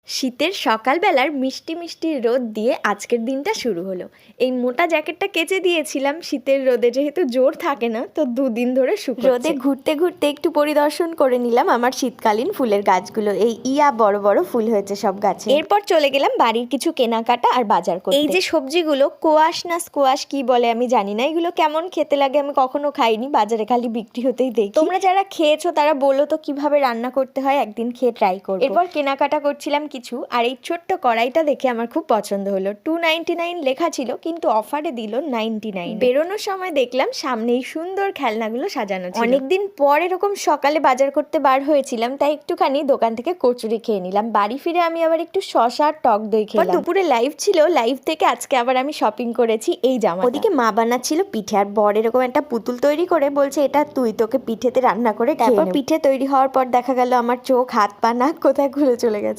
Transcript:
শীতের সকালবেলার মিষ্টি মিষ্টি রোদ দিয়ে আজকের দিনটা শুরু হলো। এই মোটা জ্যাকেটটা কেচে দিয়েছিলাম, শীতের রোদে যেহেতু জোর থাকে না তো দুদিন ধরে শুকোচ্ছে। রোদে ঘুরতে ঘুরতে একটু পরিদর্শন করে নিলাম আমার শীতকালীন ফুলের গাছগুলো। এই বড় বড় ফুল হয়েছে সব গাছে। এরপর চলে গেলাম বাড়ির কিছু কেনাকাটা আর বাজার করতে। এই যে সবজিগুলো, কোয়াশ না স্কোয়াশ কি বলে আমি জানি না, এগুলো কেমন খেতে লাগে আমি কখনো খাইনি, বাজারে খালি বিক্রি হতেই দেখি। তোমরা যারা খেয়েছো তারা বলো তো কিভাবে রান্না করতে হয়, একদিন খেয়ে ট্রাই করবো। এরপর কেনাকাটা করছিলাম কিছু, আর এই ছোট্ট কড়াইটা দেখে আমার খুব পছন্দ হলো। 299 লেখা ছিল কিন্তু অফারে দিল 99। বেরোনোর সময় দেখলাম সামনেই সুন্দর খেলনাগুলো সাজানো ছিল। অনেকদিন পর এরকম সকালে বাজার করতে বার হয়েছিলাম, তাই একটুখানি দোকান থেকে কচুরি খেয়ে নিলাম। বাড়ি ফিরে আমি আবার একটু শসা আর টক দই খেলাম। দুপুরে লাইভ ছিল, লাইভ থেকে আজকে আবার আমি শপিং করেছি এই জামা। ওদিকে মা বানাচ্ছিল পিঠে, আর বর এরকম একটা পুতুল তৈরি করে বলছে এটা তুই, তোকে পিঠেতে রান্না করে। তারপর পিঠে তৈরি হওয়ার পর দেখা গেল আমার চোখ, হাত, পা, নাক কোথায় ঘুরে চলে গেছে।